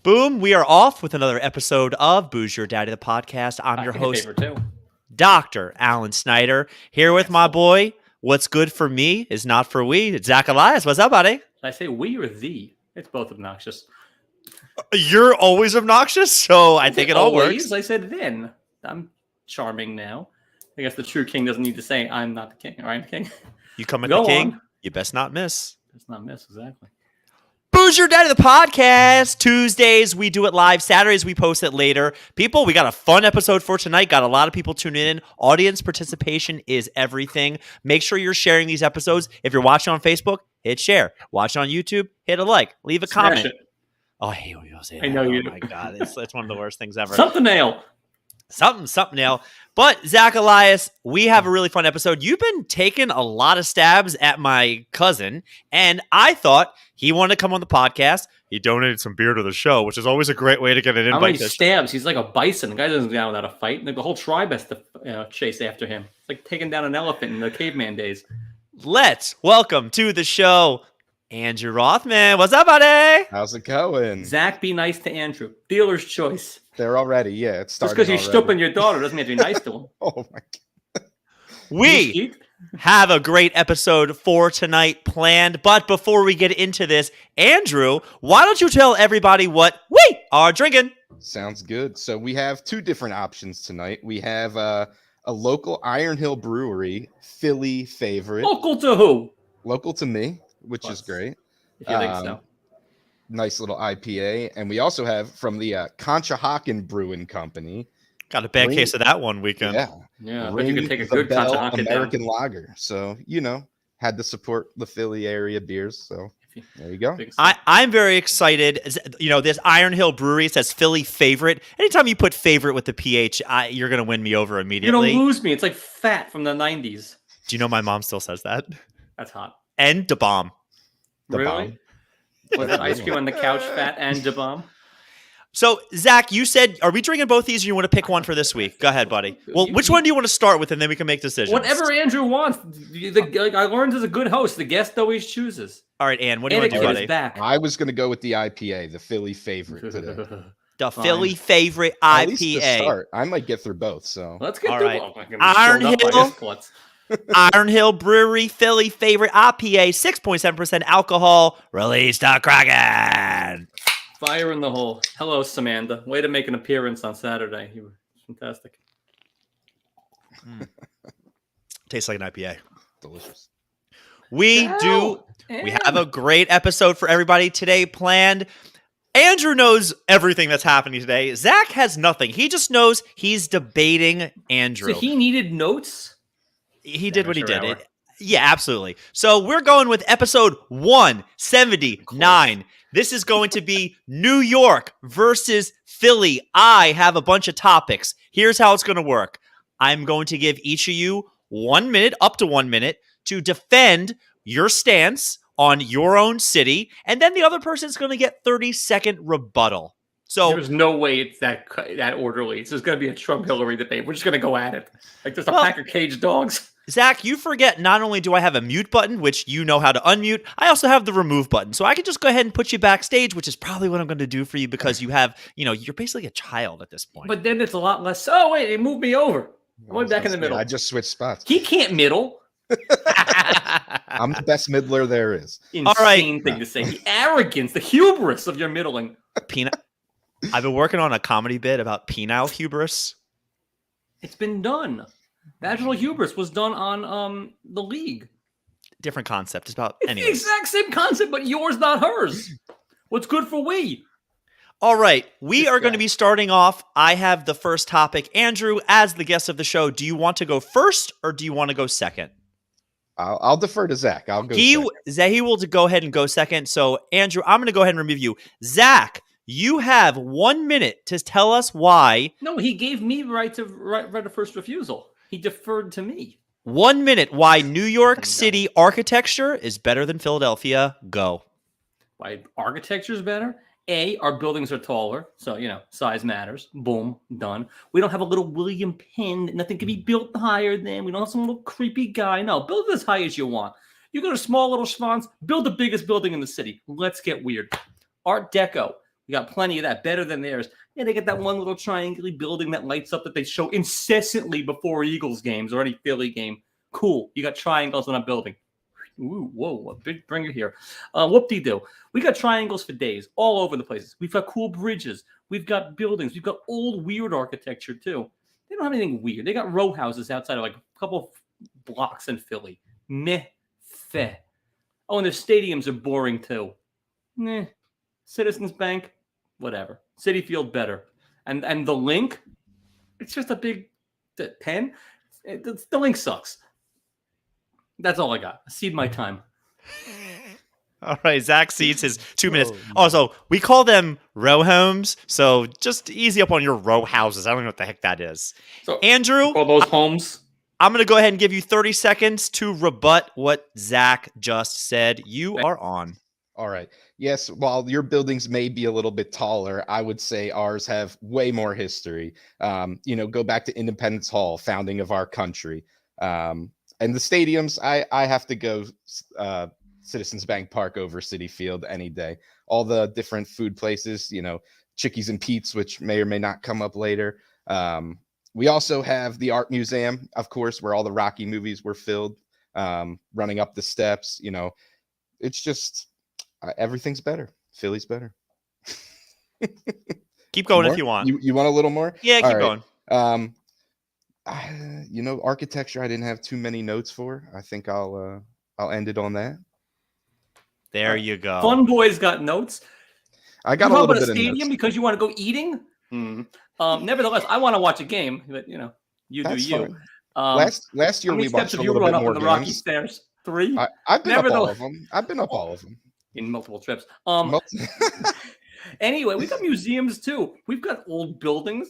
Boom, we are off with another episode of Booze Your Daddy, the podcast. I'm your host, Favorite too. Dr. Alan Snyder, here with my boy. What's good for me is not for we. It's Zack Elias. What's up, buddy? Did I say we or thee? It's both obnoxious. You're always obnoxious, so I think it all works. I said then. I'm charming now. I guess the true king doesn't need to say I'm not the king, or I'm the king. You come at Go the king, on. you best not miss. Let's not miss, exactly. Booze Your Daddy, the podcast. Tuesdays, we do it live. Saturdays, we post it later. People, we got a fun episode for tonight. Got a lot of people tuning in. Audience participation is everything. Make sure you're sharing these episodes. If you're watching on Facebook, hit share. Watch on YouTube, hit a like. Leave a comment. It. Oh, I hate when people say that. I know you do. Oh, my God. It's one of the worst things ever. Something nail. Something nail. But, Zack Elias, we have a really fun episode. You've been taking a lot of stabs at my cousin, and I thought he wanted to come on the podcast. He donated some beer to the show, which is always a great way to get an invite. How many stabs? He's like a bison. The guy doesn't go down without a fight. Like the whole tribe has to chase after him. It's like taking down an elephant in the caveman days. Let's welcome to the show, Andrew Rothman. What's up, buddy? How's it going? Zack, be nice to Andrew. Dealer's choice. They're already, yeah. It's Just starting. because you're stooping your daughter doesn't mean you have to be nice to him. Oh my God. We have a great episode for tonight planned. But before we get into this, Andrew, why don't you tell everybody what we are drinking? Sounds good. So we have two different options tonight. We have a local Iron Hill Brewery Philly favorite. Local to who? Local to me, which is great. If you think so. Nice little IPA. And we also have from the Conshohocken Brewing Company. Got a bad case of that one weekend. Yeah, but you can take a the good Bell Conshohocken American Lager. So, had to support the Philly area beers. So there you go. I'm very excited. This Iron Hill Brewery says Philly favorite. Anytime you put favorite with the PH, you're going to win me over immediately. You don't lose me. It's like fat from the 90s. Do you know my mom still says that? That's hot. And da bomb. Really? Was that ice cream on the couch fat and da bomb? So, Zack, you said, are we drinking both these or you want to pick one for this week? Go ahead, buddy. Well, which one do you want to start with and then we can make decisions? Whatever Andrew wants. I learned as a good host, the guest always chooses. All right, Ann, what do you want to do, buddy? Back. I was going to go with the IPA, the Philly favorite today. The Philly favorite IPA. At least to start. I might get through both, so. Let's get all through right. Iron Hill Brewery Philly favorite IPA, 6.7% alcohol, released to Kraken. Fire in the hole. Hello, Samantha. Way to make an appearance on Saturday. You were fantastic. Tastes like an IPA. Delicious. We have a great episode for everybody today planned. Andrew knows everything that's happening today. Zack has nothing. He just knows he's debating Andrew. So he needed notes? He did what he did. Yeah, absolutely. So we're going with episode 179. This is going to be New York versus Philly. I have a bunch of topics. Here's how it's going to work. I'm going to give each of you 1 minute, up to 1 minute, to defend your stance on your own city, and then the other person's going to get 30-second rebuttal. So there's no way it's that orderly. It's just going to be a Trump-Hillary debate. We're just going to go at it. Like there's a pack of caged dogs. Zack, you forget not only do I have a mute button, which you know how to unmute, I also have the remove button. So I can just go ahead and put you backstage, which is probably what I'm going to do for you because you have, you're basically a child at this point. But then it's a lot less. Oh, wait, they moved me over. I'm going back in the middle. I just switched spots. He can't middle. I'm the best middler there is. Insane thing to say. The arrogance, the hubris of your middling. I've been working on a comedy bit about penile hubris. It's been done. Vaginal hubris was done on the League. Different concept. It's about the exact same concept, but yours, not hers. What's good for we? All right. We are going to be starting off. I have the first topic. Andrew, as the guest of the show, do you want to go first or do you want to go second? I'll defer to Zack. I'll go second. He will go ahead and go second. So, Andrew, I'm going to go ahead and remove you. Zack, you have 1 minute to tell us why. No, he gave me right of first refusal. He deferred to me. 1 minute why New York City architecture is better than Philadelphia. Go. Why architecture is better? A, our buildings are taller, so, size matters. Boom, done. We don't have a little William Penn. Nothing can be built higher than. We don't have some little creepy guy. No, build it as high as you want. You go to small little schwans, build the biggest building in the city. Let's get weird. Art Deco. You got plenty of that, better than theirs. Yeah, they get that one little triangular building that lights up that they show incessantly before Eagles games or any Philly game. Cool. You got triangles on a building. Ooh, whoa, a big bringer here. Whoop-de-doo. We got triangles for days all over the places. We've got cool bridges. We've got buildings. We've got old, weird architecture, too. They don't have anything weird. They got row houses outside of like a couple blocks in Philly. Meh. Feh. Oh, and their stadiums are boring, too. Meh. Citizens Bank, whatever. Citi Field, better. And the Link, it's just a big pen. The Link sucks. That's all I got. Cede my time. All right, Zach cedes his 2 minutes. Oh, no. Also, we call them row homes, so just easy up on your row houses. I don't know what the heck that is. So, Andrew, call those homes. I'm going to go ahead and give you 30 seconds to rebut what Zach just said. You are on. All right. Yes, while your buildings may be a little bit taller, I would say ours have way more history. Go back to Independence Hall, founding of our country. And the stadiums, I have to go Citizens Bank Park over Citi Field any day. All the different food places, Chickies and Pete's, which may or may not come up later. We also have the Art Museum, of course, where all the Rocky movies were filmed, running up the steps. It's just everything's better. Philly's better. Keep going More? if you want. You want a little more? Yeah, keep All going. Architecture I didn't have too many notes for. I think I'll end it on that. There you go. Fun Boys got notes. I got you a little about bit a of stadium notes. because you want to go eating. Nevertheless, I want to watch a game, but you That's do you. fine. Last year how many we steps watched a have you little run bit up more on the Rocky games. stairs? 3. I've been up all Nevertheless- of them. I've been up all of them. In multiple trips. Anyway, we got museums too. We've got old buildings.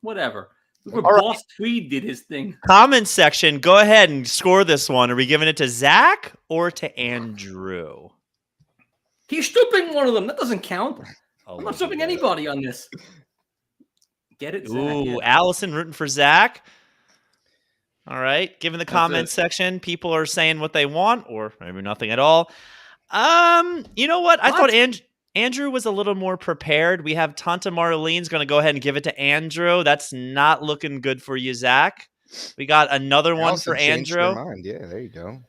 Whatever. Look where All right. Boss Tweed did his thing. Comment section, go ahead and score this one. Are we giving it to Zach or to Andrew? He's stripping one of them. That doesn't count. Oh, I'm not stripping anybody on this. Get it, Zach? Ooh, Yeah. Allison rooting for Zach. All right. Given the That's comment it. section, people are saying what they want, or maybe nothing at all. You know what? I thought Andrew was a little more prepared. We have Tanta Marlene's going to go ahead and give it to Andrew. That's not looking good for you, Zach. We got another one Allison for changed their Andrew. mind. Yeah, there you go.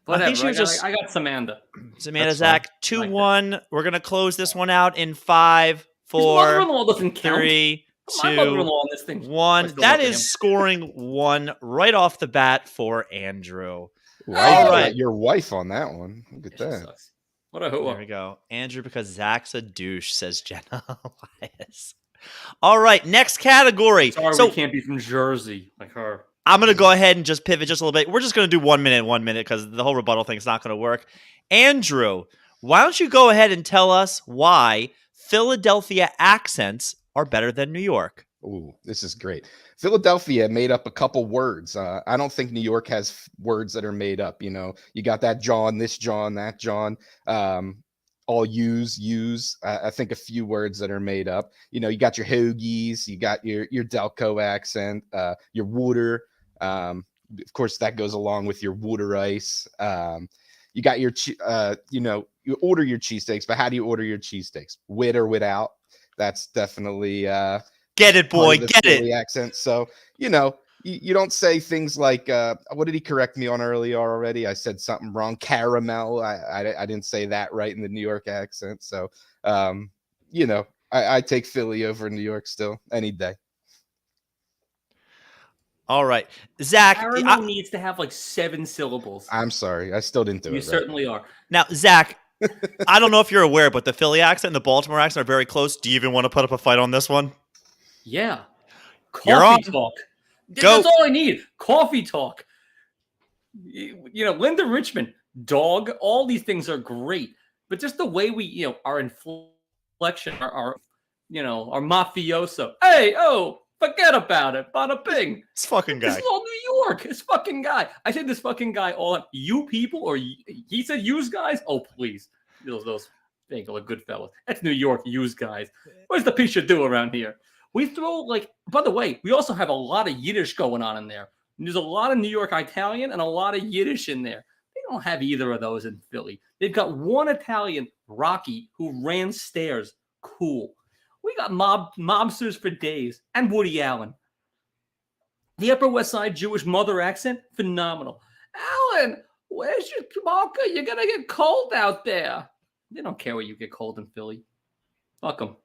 Whatever. I think she was just- I got Samantha. Samantha, That's Zach, fine. 2-1. We're going to close this one out in 5, His 4, mother-in-law doesn't count. 3, My 2, mother-in-law on this thing. 1. I still That look at is him. scoring 1 right off the bat for Andrew. Ooh, All I got right. your wife on that one. Look at She that. sucks. What a There hooah. we go. Andrew, because Zach's a douche, says Jenna Elias. All right, next category. Sorry, So we can't be from Jersey like her. I'm going to go ahead and just pivot just a little bit. We're just going to do 1 minute, 1 minute, because the whole rebuttal thing is not going to work. Andrew, why don't you go ahead and tell us why Philadelphia accents are better than New York? Ooh, this is great. Philadelphia made up a couple words. I don't think New York has words that are made up. You got that John, this John, that John. All use. I think a few words that are made up. You got your hoagies, you got your Delco accent, your water. Of course, that goes along with your water ice. You got your, you order your cheesesteaks, but how do you order your cheesesteaks? With or without? That's definitely Get it, boy, part of the get Philly it. accent. So, you don't say things like, what did he correct me on earlier already? I said something wrong. Caramel. I didn't say that right in the New York accent. So, I take Philly over New York still any day. All right. Zach, Caramel needs to have like 7 syllables. I'm sorry. I still didn't do You it right. certainly are. now, Zach, I don't know if you're aware, but the Philly accent and the Baltimore accent are very close. Do you even want to put up a fight on this one? Yeah. You're on. Coffee talk. Go. That's all I need. Coffee talk. Linda Richmond, dog, all these things are great. But just the way we, our inflection, our mafioso. Hey, forget about it. Bada bing. This fucking This guy. is all New York. This fucking guy. I said this fucking guy all you people, or he said use guys. Oh, please. Those things are good fellas. That's New York, use guys. Where's the Pishadoo around here? We throw by the way, we also have a lot of Yiddish going on in there. There's a lot of New York Italian and a lot of Yiddish in there. They don't have either of those in Philly. They've got one Italian, Rocky, who ran stairs. Cool. We got mobsters for days, and Woody Allen. The Upper West Side Jewish mother accent, phenomenal. Alan, where's your marker? You're gonna get cold out there. They don't care where you get cold in Philly. Fuck them.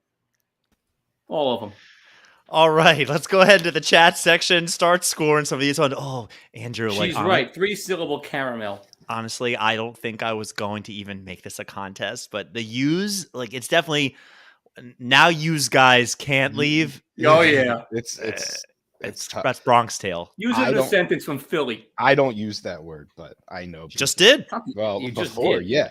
All of them. All right, let's go ahead to the chat section. Start scoring some of these on. Oh, Andrew, She's right. 3-syllable caramel. Honestly, I don't think I was going to even make this a contest, but the use, like, it's definitely now. Use guys can't leave. Oh yeah, It's tough. That's Bronx Tale. use it in a sentence from Philly. I don't use that word, but I know. You just did. Well, You just before, did. yeah.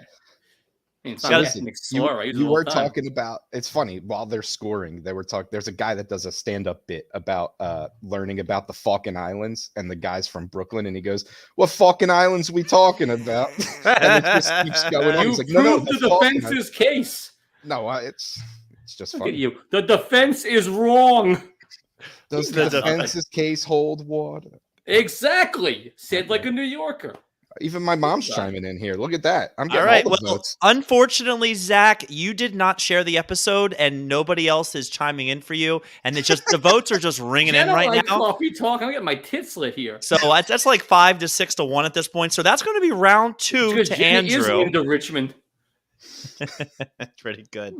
I mean, it's So not listen, an slur. I use it you all were the time. talking about. It's funny while they're scoring. They were talking. There's a guy that does a stand-up bit about learning about the Falkland Islands and the guys from Brooklyn, and he goes, "What Falkland Islands we talking about?" And it just keeps going on. You He's like, "No, proved the the Falkland defense's case. No, it's just Look funny. at you. The defense is wrong. Does The the defense's case hold water? Exactly. Said like a New Yorker. Even my mom's chiming in here. Look at that. I'm getting All right. all the Well, votes. unfortunately, Zach, you did not share the episode, and nobody else is chiming in for you. And it's just the votes are just ringing in right now. Coffee talk. I'm getting my tits slit here. So that's like 5 to 6 to 1 at this point. So that's going to be round 2 Because to Jenny is Andrew. into Richmond. Pretty good.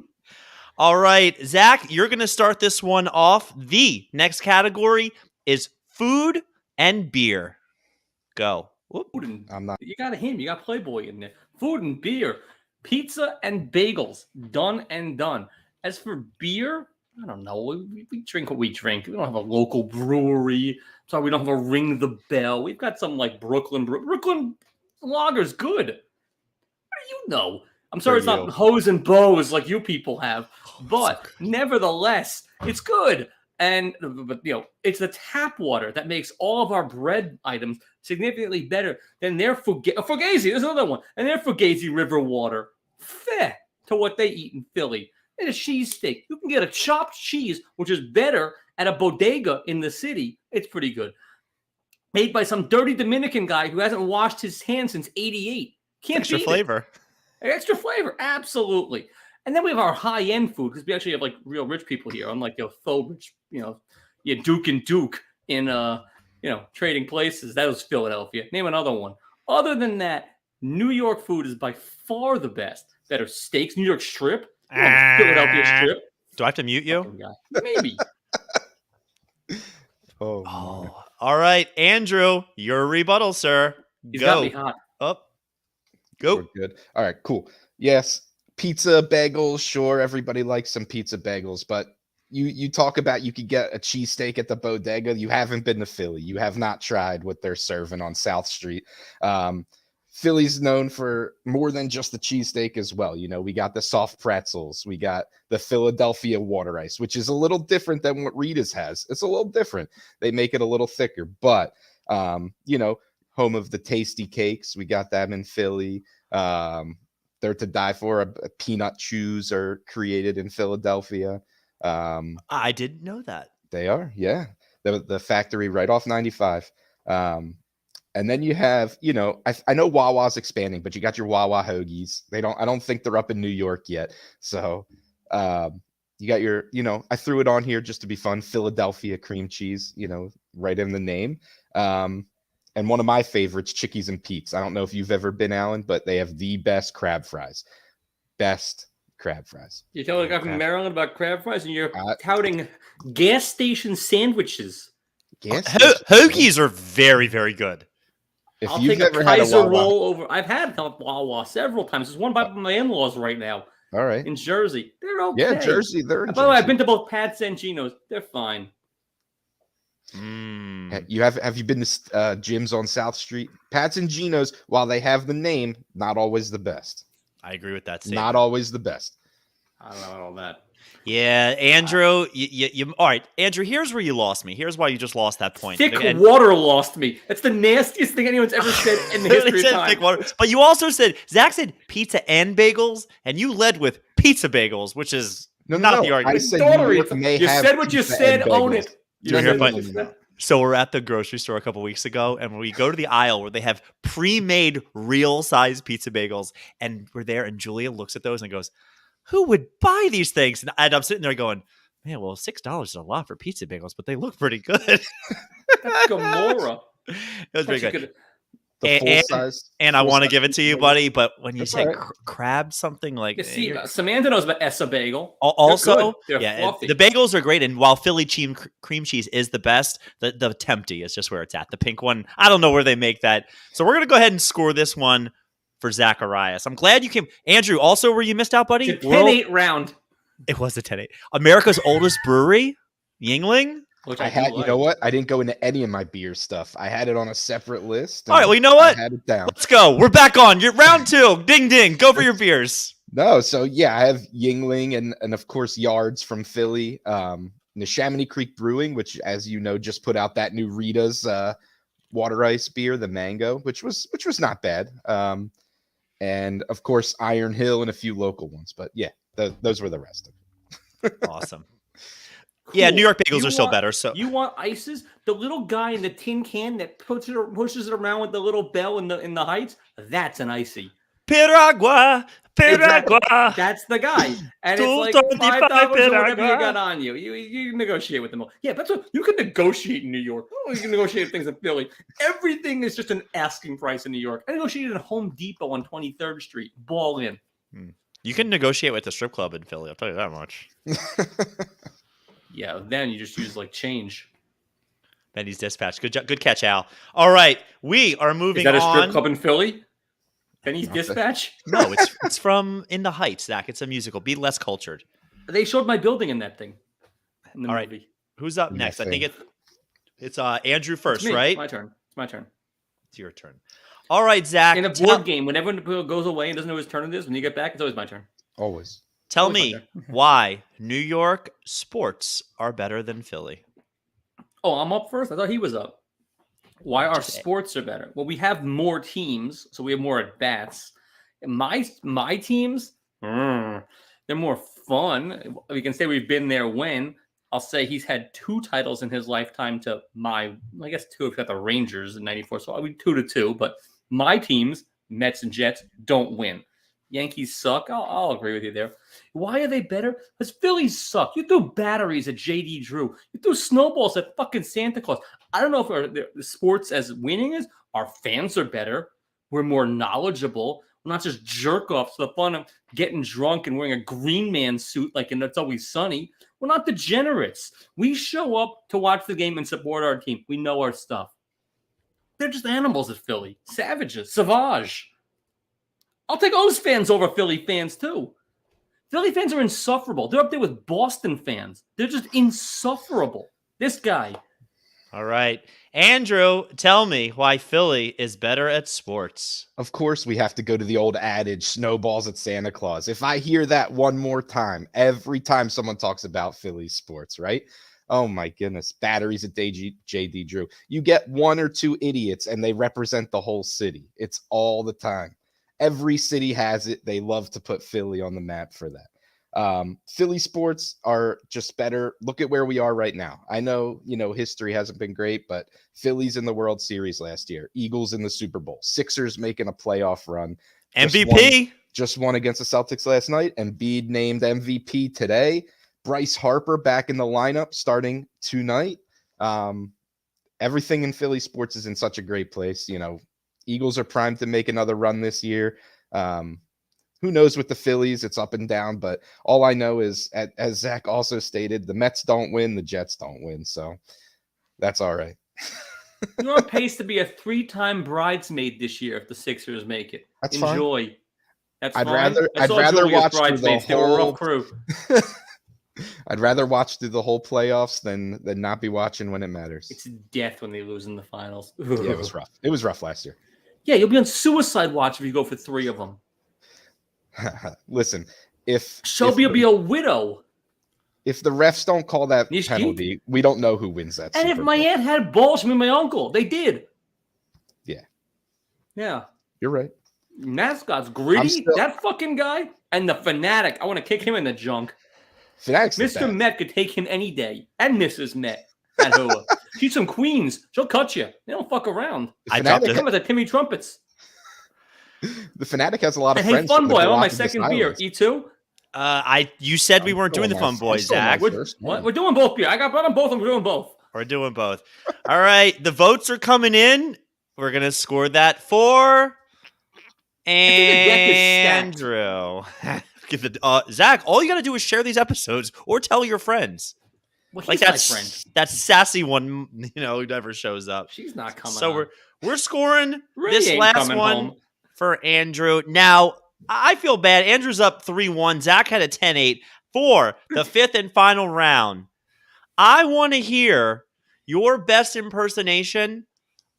All right, Zach, you're going to start this one off. The next category is food and beer. Go. Whoop. Food and, I'm not. you got him. You got Playboy in there. Food and beer. Pizza and bagels. Done and done. As for beer, I don't know. We drink what we drink. We don't have a local brewery. Sorry, we don't have a ring the bell. We've got some like Brooklyn lager's good. What do you know? I'm sorry it's not hose and bows like you people have, but nevertheless, it's good. And but it's the tap water that makes all of our bread items significantly better than their Fugazi. There's another one, and their Fugazi River water fair to what they eat in Philly. And a cheesesteak. You can get a chopped cheese, which is better at a bodega in the city. It's pretty good. Made by some dirty Dominican guy who hasn't washed his hands since '88. Can't Extra beat flavor. Extra flavor, absolutely. And then we have our high-end food because we actually have like real rich people here. Unlike faux rich, Duke and Duke in trading places. That was Philadelphia. Name another one. Other than that, New York food is by far the best. Better steaks, New York strip, Philadelphia strip. Do I have to mute you? Maybe. Oh, all right, Andrew, your rebuttal, sir. He's Go. got me hot. Up. Go. we're good. All right, cool. Yes, pizza bagels. Sure, everybody likes some pizza bagels, but you talk about you could get a cheesesteak at the bodega. You haven't been to Philly. You have not tried what they're serving on South Street. Philly's known for more than just the cheesesteak as well. We got the soft pretzels. We got the Philadelphia water ice, which is a little different than what Rita's has. It's a little different. They make it a little thicker, but home of the tasty cakes. We got them in Philly. They're to die for. Peanut chews are created in Philadelphia. I didn't know that. They are, yeah. The factory right off 95. And then you have, I know Wawa's expanding, but you got your Wawa hoagies. I don't think they're up in New York yet. So you got your, I threw it on here just to be fun. Philadelphia cream cheese, right in the name. And one of my favorites, Chickies and Pete's. I don't know if you've ever been, Alan, but they have the best crab fries. Best crab fries. You're telling a guy from Maryland about crab fries, and you're touting gas station sandwiches. Hoagies are very, very good. If I'll you've take ever a had a Kaiser Wawa, roll over. I've had Wawa several times. There's one by my in-laws right now. All right. In Jersey. They're okay. Yeah, Jersey. They're in By the way, I've Jersey. been to both Pat's and Geno's. They're fine. Have you been to gyms on South Street? Pat's and Geno's, while they have the name, not always the best. I agree with that statement. Not always the best. I don't know about all that. Yeah, Andrew, you all right, Andrew, here's where you lost me. Here's why you just lost that point. Thick water lost me. That's the nastiest thing anyone's ever said in the history of time. Thick water. But you also said, Zach said pizza and bagels, and you led with pizza bagels, which is not the argument. I said New York may you have said what you pizza said, and own bagels. it. Did you hear it? So we're at the grocery store a couple weeks ago, and we go to the aisle where they have pre-made real-size pizza bagels, and we're there, and Julia looks at those and goes, who would buy these things? And I'm sitting there going, man, well, $6 is a lot for pizza bagels, but they look pretty good. That's Gamora. It was pretty good. The full size. And I full want to size give it to you, bagel. buddy. But when you That's say all right. crab something like, You see, Samantha knows about Essa bagel. also, They're yeah, fluffy. the bagels are great. And while Philly cream cheese is the best, the Tempty is just where it's at. The pink one, I don't know where they make that. So we're gonna go ahead and score this one for Zacharias. I'm glad you came, Andrew. Also, where you missed out, buddy? It's a 10-8 round. It was a 10-8. America's oldest brewery, Yingling. Which I had, you know what? I didn't go into any of my beer stuff. I had it on a separate list. All right, well, you know what? I had it down. Let's go. We're back on. You're round 2. Ding, ding. Go for your beers. No, so yeah, I have Yingling and of course Yards from Philly. Neshaminy Creek Brewing, which, as you know, just put out that new Rita's water ice beer, the mango, which was not bad. And of course Iron Hill and a few local ones. But yeah, those were the rest of it. Awesome. Yeah, New York bagels are still want- better. So You want ices? The little guy in the tin can that pushes it around with the little bell in the heights? That's an icy. Piragua. That's the guy. And it's like $5 or whatever you got on you. You negotiate with them. Yeah, that's what you can negotiate in New York. Oh, you can negotiate things in Philly. Everything is just an asking price in New York. I negotiated in Home Depot on 23rd Street. Ball in. You can negotiate with the strip club in Philly. I'll tell you that much. Yeah, then you just use like change. Benny's dispatch. Good catch, Al. All right, we are moving on. Is that a strip club in Philly? Benny's dispatch? No, it's from In the Heights, Zach. It's a musical. Be less cultured. They showed my building in that thing. In the All right. movie. Who's up next? I think it's Andrew first, right? It's my turn. It's your turn. All right, Zach. In a board game, when everyone goes away and doesn't know whose turn it is, when you get back, it's always my turn. Always. Tell me why New York sports are better than Philly. Oh, I'm up first? I thought he was up. Why our sports are better? Well, we have more teams, so we have more at-bats. My teams, they're more fun. We can say we've been there when. I'll say he's had 2 titles in his lifetime to I guess 2 if you got the Rangers in 94, so I'll be 2-2. But my teams, Mets and Jets, don't win. Yankees suck. I'll agree with you there. Why are they better? Because Phillies suck. You threw batteries at J.D. Drew. You threw snowballs at fucking Santa Claus. I don't know if the sports as winning is. Our fans are better. We're more knowledgeable. We're not just jerk-offs for the fun of getting drunk and wearing a Green Man suit like in It's Always Sunny. We're not degenerates. We show up to watch the game and support our team. We know our stuff. They're just animals at Philly. Savages. Savage. I'll take O's fans over Philly fans, too. Philly fans are insufferable. They're up there with Boston fans. They're just insufferable. This guy. All right. Andrew, tell me why Philly is better at sports. Of course, we have to go to the old adage, snowballs at Santa Claus. If I hear that one more time, every time someone talks about Philly sports, right? Oh my goodness. Batteries at J.D. Drew. You get 1 or 2 idiots and they represent the whole city. It's all the time. Every city has it. They love to put Philly on the map for that. Philly sports are just better. Look at where we are right now. I know, history hasn't been great, but Philly's in the World Series last year. Eagles in the Super Bowl. Sixers making a playoff run. MVP. Just won against the Celtics last night. Embiid named MVP today. Bryce Harper back in the lineup starting tonight. Everything in Philly sports is in such a great place. Eagles are primed to make another run this year. Who knows with the Phillies? It's up and down, but all I know is, as Zach also stated, the Mets don't win, the Jets don't win, so that's all right. You're on pace to be a 3-time bridesmaid this year if the Sixers make it. That's Enjoy. Fine. That's I'd fine. rather watch through the They were a rough crew. I'd rather watch through the whole playoffs than not be watching when it matters. It's death when they lose in the finals. Yeah, it was rough. It was rough last year. Yeah, you'll be on suicide watch if you go for 3 of them. Listen, if Shelby will be a widow. If the refs don't call that He's penalty, we don't know who wins that. And Super if my Bowl. aunt had balls, I mean my uncle, they did. Yeah. Yeah. You're right. Mascot's gritty. That fucking guy and the fanatic. I want to kick him in the junk. Fanatic's Mr. Met could take him any day, and Mrs. Met at Hoa. She's some queens. She'll cut you. They don't fuck around. I dropped They come with the Timmy Trumpets. The Fanatic has a lot of Hey, friends. fun from the boy. I want my Galapagos second beer. Islands. E2. You said we I'm weren't doing the still fun my- boys, I'm still my Zach. first What? one. We're doing both here. I got brought on both. We're doing both. We're doing both. All right, the votes are coming in. We're gonna score that for think the deck is stacked. Andrew. Zach, all you gotta do is share these episodes or tell your friends. Well, Like he's my friend. that sassy one, who never shows up. She's not coming. So on. we're scoring Ray this ain't last coming one home. for Andrew. Now, I feel bad. Andrew's up 3-1. Zach had a 10-8 for the fifth and final round. I want to hear your best impersonation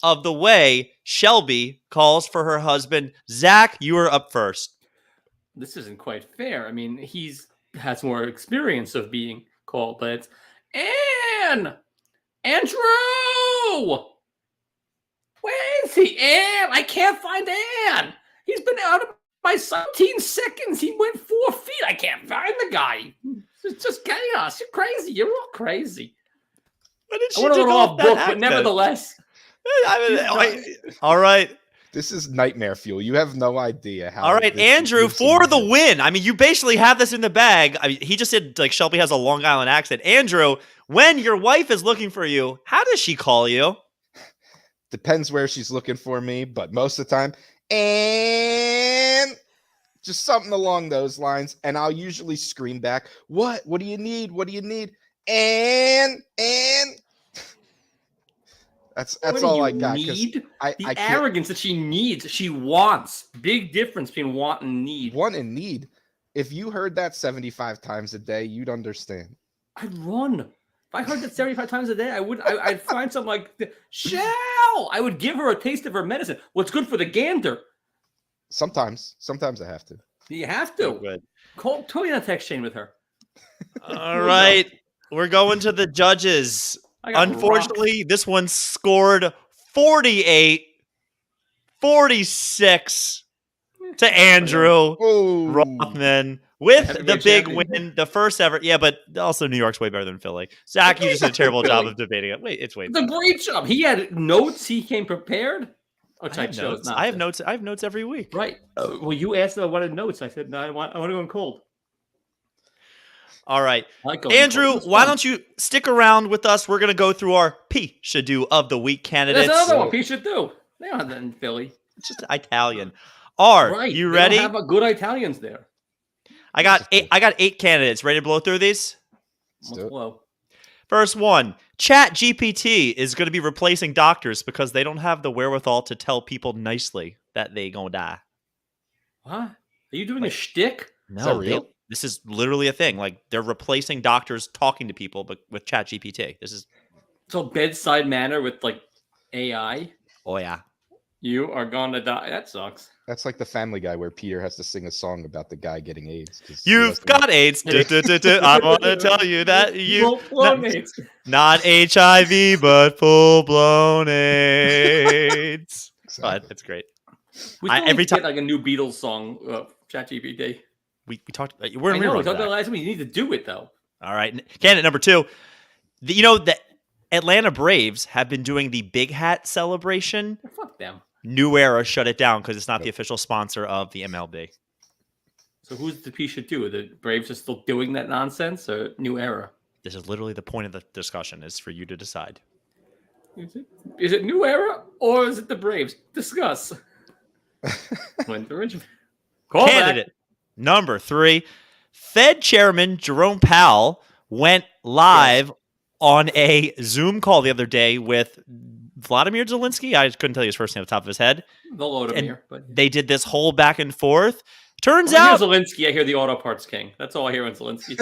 of the way Shelby calls for her husband. Zach, you are up first. This isn't quite fair. I mean, has more experience of being called, but it's Andrew! Where is he? I can't find Ann! He's been out of by 17 seconds. He went 4 feet. I can't find the guy. It's just chaos. You're crazy. You're all crazy. What did I she want to do go off off that book, but accent? nevertheless. All right. This is nightmare fuel. You have no idea how. All right, this Andrew, lives in for my the head. win. I mean, you basically have this in the bag. I mean, he just said like Shelby has a Long Island accent. Andrew, when your wife is looking for you, how does she call you? Depends where she's looking for me, but most of the time, and just something along those lines. And I'll usually scream back, "What? What do you need? What do you need?" And that's What all do I you got. 'Cause need? I The can't arrogance that she needs. She wants. Big difference between want and need. want and need. If you heard that 75 times a day, you'd understand. I'd run. If I heard that 75 times a day, I'd find something like Shell. I would give her a taste of her medicine. What's good for the gander? Sometimes I have to. You have to. Good. Totally on a text chain with her. All right. We're going to the judges. I got Unfortunately, this one scored 48-46 to Andrew Oh, Rothman with Heavyweight the big champion. win, the first ever. Yeah, but also New York's way better than Philly. Zach, you just did a terrible job of debating it. Wait, it's way The great job. He had notes. He came prepared. Which I have chose notes. not I have to. notes. I have notes every week. Right. Well, you asked if I wanted notes. I said no. I want to go in cold. All right. I like going Andrew, cold. It's why fun. don't you stick around with us? We're going to go through our Pishadoo of the week candidates. There's another one. Pishadoo. They don't have that in Philly. It's just Italian. Are Right. you They ready? don't have a good Italians there. I got 8 candidates. Ready to blow through these? let's do it. Whoa. First one, Chat GPT is going to be replacing doctors because they don't have the wherewithal to tell people nicely that they gonna die. What? Are you doing a shtick? No, that real? this is literally a thing. Like they're replacing doctors talking to people, but with Chat GPT. This is So bedside manner with like AI. oh yeah. You are gonna die. That sucks. That's like the Family Guy where Peter has to sing a song about the guy getting AIDS. 'cause he You've doesn't- got AIDS. I want to tell you that you Full-blown AIDS. not HIV but full blown AIDS. Exactly. But that's great. We I- still every need to get time- like a new Beatles song. ChatGPT. We talked. We're I in know. real We talked about that. it last week. You need to do it though. All right. Candidate number 2. The Atlanta Braves have been doing the Big Hat celebration. Fuck them. New Era shut it down because it's not the official sponsor of the MLB. So who's the Pishadoo? The Braves are still doing that nonsense, or New Era? This is literally the point of the discussion is for you to decide. Is it New Era or is it the Braves? Discuss. Went to Richmond. Call Candidate number 3, Fed Chairman Jerome Powell went live on a Zoom call the other day with Vladimir Zelensky. I couldn't tell you his first name off the top of his head. They'll load him And here. But They did this whole back and forth. Turns when I hear out Zelensky, I hear the Auto Parts King. That's all I hear on Zelensky.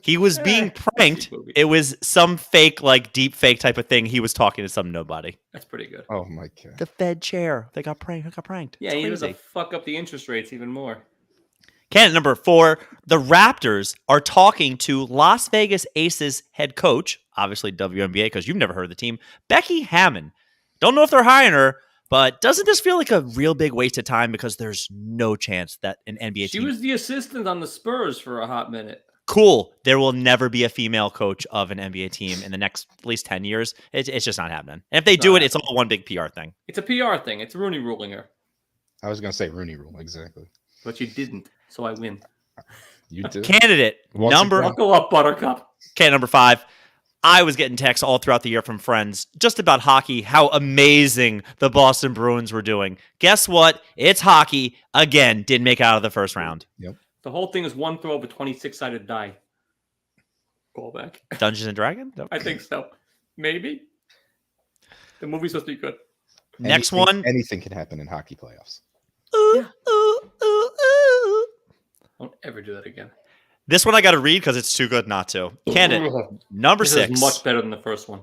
he was being pranked. movie. It was some fake, like deep fake type of thing. He was talking to some nobody. That's pretty good. Oh my god. The Fed chair. They got pranked. Yeah, It's he needs to crazy. fuck up the interest rates even more. Candidate number 4, the Raptors are talking to Las Vegas Aces head coach, obviously WNBA because you've never heard of the team, Becky Hammon. Don't know if they're hiring her, but doesn't this feel like a real big waste of time because there's no chance that an NBA She team... was the assistant on the Spurs for a hot minute. Cool. There will never be a female coach of an NBA team in the next at least 10 years. It's just not happening. And if they do it, it's all one big PR thing. It's a PR thing. It's Rooney ruling her. I was gonna say Rooney Rule exactly. But you didn't, so I win. You do. Candidate Once number again. Buckle up, Buttercup. number 5. I was getting texts all throughout the year from friends just about hockey, how amazing the Boston Bruins were doing. Guess what? It's hockey. Again, didn't make it out of the first round. Yep. The whole thing is one throw of a 26-sided die. Callback. Dungeons and Dragons? I think so. Maybe. The movie's supposed to be good. Next Anything- one. Anything can happen in hockey playoffs. Ooh, ooh, ooh, ooh. Don't ever do that again. This one I got to read because it's too good not to. Candidate number This 6. is much better than the first one.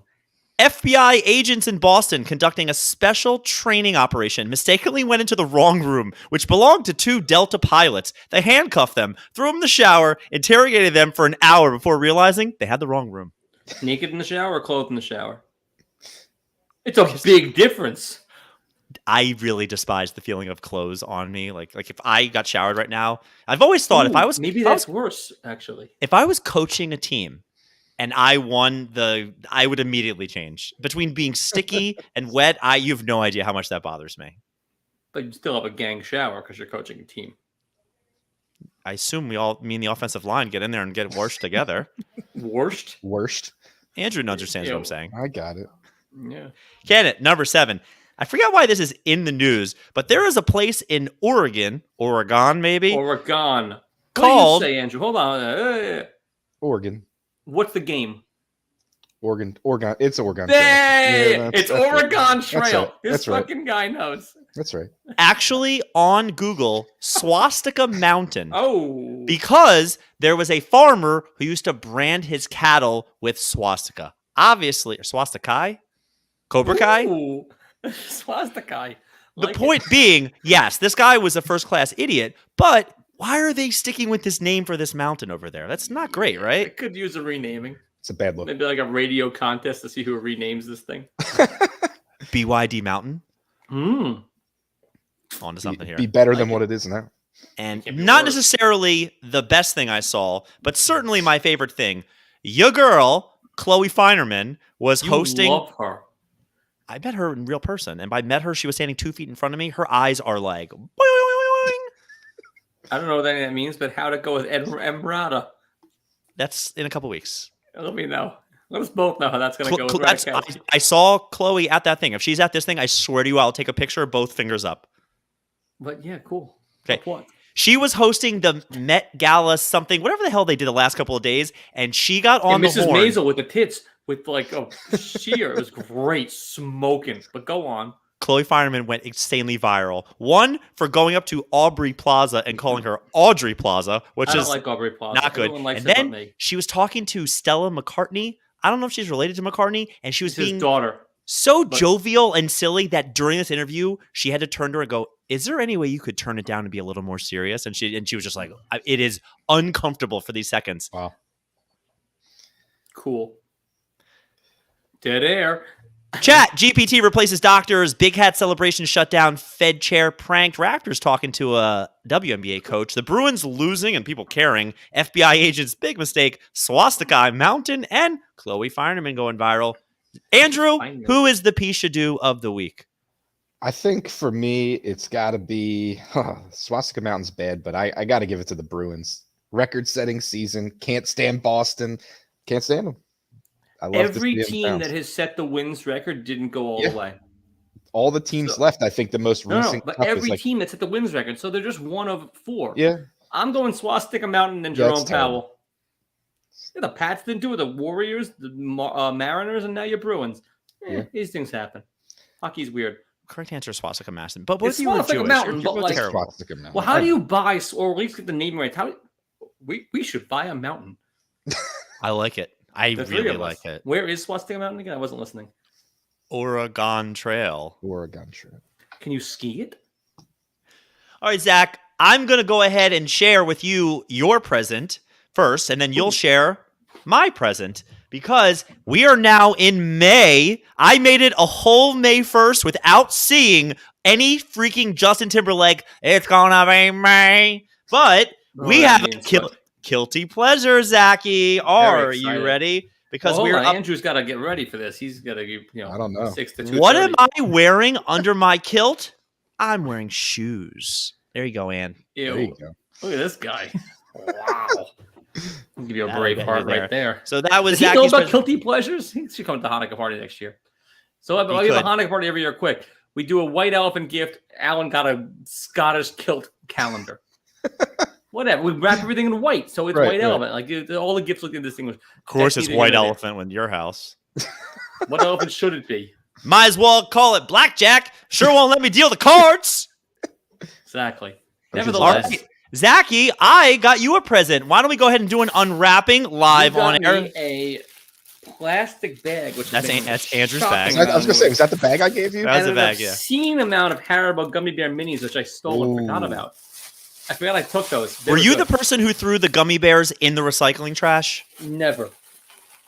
FBI agents in Boston conducting a special training operation mistakenly went into the wrong room, which belonged to 2 Delta pilots. They handcuffed them, threw them in the shower, interrogated them for an hour before realizing they had the wrong room. Naked in the shower or clothed in the shower? It's a big difference. I really despise the feeling of clothes on me. Like if I got showered right now, I've always thought if I was maybe if I that's was, worse, actually. if I was coaching a team and I won I would immediately change. Between being sticky and wet, you have no idea how much that bothers me. But you still have a gang shower because you're coaching a team. I assume me and the offensive line get in there and get washed together. Worst? Andrew understands what I'm saying. I got it. Yeah. Candidate number 7. I forget why this is in the news, but there is a place in Oregon maybe, Oregon. called What do you say, Andrew? Hold on. Oregon. What's the game? Oregon. It's Oregon. Hey! Trail. Yeah, It's that's right. Oregon Trail. right. This That's right. fucking guy knows. That's right. actually on Google Swastika Mountain. Oh. Because there was a farmer who used to brand his cattle with swastika. Obviously, or swastikai? Cobra Kai? Ooh. Swastika. The Like point being, yes, this guy was a first-class idiot, but why are they sticking with this name for this mountain over there? That's not great, it. right? It could use a renaming. It's a bad look. Maybe like a radio contest to see who renames this thing. BYD Mountain. Hmm. On to something here. Be better Like than it. what it is now. And Can't be not worse. necessarily the best thing I saw, but certainly my favorite thing. Your girl, Chloe Finerman, was You hosting. love her. I met her in real person, and by met her, she was standing 2 feet in front of me. Her eyes are like, boing, boing, boing, boing. I don't know what any of that means, but how to go with Ed Emrata? That's in a couple weeks. Let me know. Let us both know how that's going to go. with That's- Radcast. I saw Chloe at that thing. If she's at this thing, I swear to you, I'll take a picture, both fingers up. But yeah, cool. Okay. Up what? She was hosting the Met Gala something, whatever the hell they did the last couple of days, and she got on And the Mrs. horn. Maisel with the tits with like a sheer. It was great smoking. But go on. Chloe Finerman went insanely viral. One, for going up to Aubrey Plaza and calling her Audrey Plaza, which I don't is like Aubrey Plaza. not good. Everyone likes And her but then me. she was talking to Stella McCartney. I don't know if she's related to McCartney, and she was It's his being daughter. so but- jovial and silly that during this interview, she had to turn to her and go, "Is there any way you could turn it down and be a little more serious?" And she was just like, "It is uncomfortable for these seconds." Wow. Cool. Dead air. Chat GPT replaces doctors. Big hat celebration shut down. Fed chair pranked. Raptors talking to a WNBA coach. The Bruins losing and people caring. FBI agents big mistake. Swastika Mountain and Chloe Finerman going viral. Andrew, Finerman. who is the Pishadoo of the week? I think for me, it's got to be Swastika Mountain's bad, but I got to give it to the Bruins. Record-setting season. Can't stand Boston. Can't stand them. I love to Every see them team bounce. that has set the wins record didn't go all Yeah. the way. All the teams So- left. I think the most No, recent. but cup is every like, team that's at the wins record. So they're just one of 4. yeah, I'm going Swastika Mountain and Yeah, Jerome it's terrible. Powell. Yeah, the Pats didn't do it. The Warriors, the Mariners, and now your Bruins. Yeah. These things happen. Hockey's weird. Correct answer is Swastika Mountain. But what It's if you were Swastika Jewish? Mountain, You're but both like- terrible. Swastika Mountain. Well, how do you buy, or at least get the name right? How we should buy a mountain. I like it. I The three really of us. like it. Where is Swastika Mountain again? I wasn't listening. Oregon Trail. Oregon trip. Can you ski it? All right, Zach, I'm going to go ahead and share with you your present first, and then you'll share my present because we are now in May. I made it a whole May 1st without seeing any freaking Justin Timberlake. It's going to be May. But we that have a means guilty pleasure, Zachy. Are you excited. ready? Because Well, we're hold on. up. Andrew's got to get ready for this. He's got to, I don't know. 6 to 2. What am I wearing under my kilt? I'm wearing shoes. There you go, Ann. Ew. There you go. Look at this guy. Wow. I'll give you a That'll brave get heart you there. right there. So that was Does he know Zacky's about special- guilty pleasures? He should come to the Hanukkah party next year. So I'll He give a could. Hanukkah party every year quick. We do a white elephant gift. Alan got a Scottish kilt calendar. Whatever. We wrap everything in white, so it's Right, white right. elephant. Like all the gifts look indistinguishable. Of course, That's it's neither white here nor there. elephant with your house. What elephant should it be? Might as well call it blackjack. Sure won't let me deal the cards. Exactly. Which is All Nevertheless, right, Zachy, I got you a present. Why don't we go ahead and do an unwrapping live you got on air? me a plastic bag, which That's has been that's Andrew's shocking bag. I was gonna say, was that the bag I gave you? That was and a an bag, yeah. obscene amount of Haribo gummy bear minis, which I stole and forgot Ooh. about. I forgot I took those. They Were you good. the person who threw the gummy bears in the recycling trash? Never.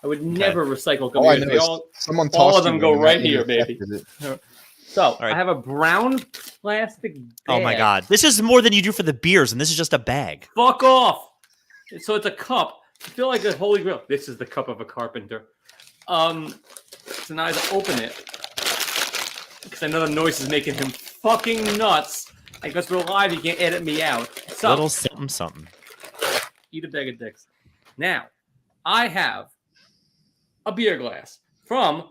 I would never recycle All I gummy know bears. is someone all tossed of them you go one and right that here, affected baby. it. So right. I have a brown plastic bag. Oh my god. This is more than you do for the beers, and this is just a bag. Fuck off. So it's a cup. I feel like a holy grail. This is the cup of a carpenter. So now I have to open it because I know the noise is making him fucking nuts. I guess we're live. You can't edit me out. So Little something something. eat a bag of dicks. Now I have a beer glass from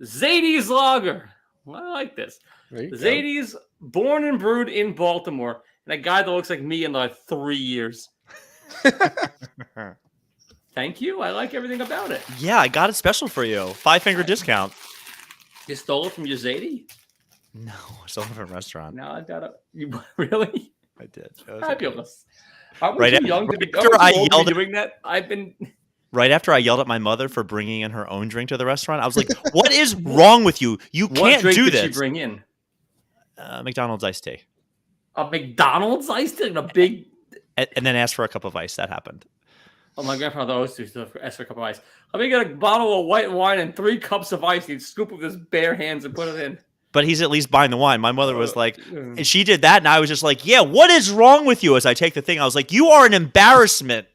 Zadie's Lager. Well, I like this. There you go. Zadie's, born and brewed in Baltimore, and a guy that looks like me in like 3 years. Thank you. I like everything about it. Yeah, I got it special for you. 5-finger discount. You stole it from your Zadie? No, it's a different restaurant. Now I got it. You really I did. That was fabulous. I was Right too young to be after I old to be yelled at- doing that. I've been. Right after I yelled at my mother for bringing in her own drink to the restaurant, I was like, "What is wrong with you? You What can't drink do did this." she bring in? McDonald's iced tea, A McDonald's iced tea, a big. and then asked for a cup of ice. That happened. Oh, my grandfather always used to ask for a cup of ice. Let me get a bottle of white wine and 3 cups of ice. He'd scoop with his bare hands and put it in. But he's at least buying the wine. My mother was like, Mm. and she did that, and I was just like, "Yeah, what is wrong with you?" As I take the thing, I was like, "You are an embarrassment."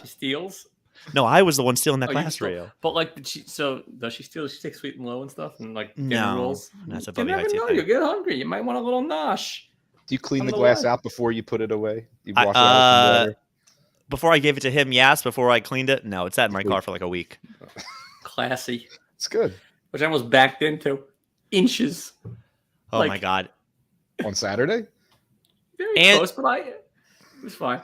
She steals. No, I was the one stealing that Oh, you glass for steal. you. But like, does she steal? Does she take sweet and low and stuff and like dinner No, rolls? that's a You Bubby never High tea know. thing. You get hungry. You might want a little nosh. Do you clean I'm the the glass one. out before you put it away? You I- wash it out with some water? Before I gave it to him, yes. Before I cleaned it, no. It's sat in my car for like a week. Classy, It's good. which I almost backed into inches. Oh Like- my god, On Saturday? Very And- close, but it was fine.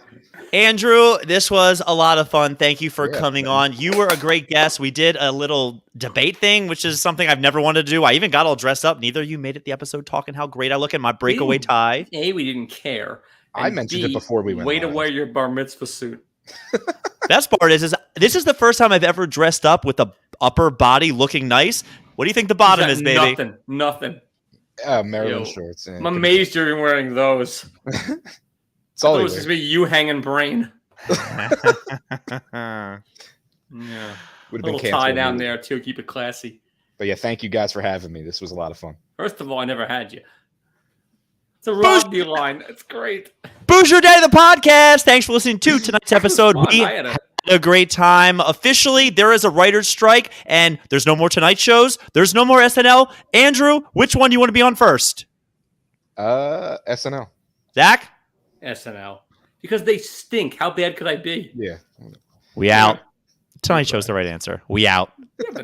Andrew, this was a lot of fun. Thank you for Yeah, coming man. on. You were a great guest. We did a little debate thing, which is something I've never wanted to do. I even got all dressed up. Neither of you made it the episode talking how great I look in my breakaway didn't. tie. A, we didn't care. I And mentioned B, it before we went way to live. wear your bar mitzvah suit. Best part is this is the first time I've ever dressed up with the upper body looking nice. What do you think the bottom He's is, got baby? Nothing. Maryland Yo, shorts. I'm amazed you're wearing those. It's all It he was wears. just be you hanging brain. Oh, Yeah. Would have Little been tie canceled. down there too. Keep it classy. But yeah, thank you guys for having me. This was a lot of fun. First of all, I never had you. It's a Rodney line. It's great. Booster Day, the podcast. Thanks for listening to tonight's episode. Fun. We I had a a great time. Officially, there is a writer's strike, and there's no more Tonight shows. There's no more SNL. Andrew, which one do you want to be on first? SNL. Zach? SNL because they stink. How bad could I be? Yeah. We out. Tonight show's the right answer. We out. Yeah, but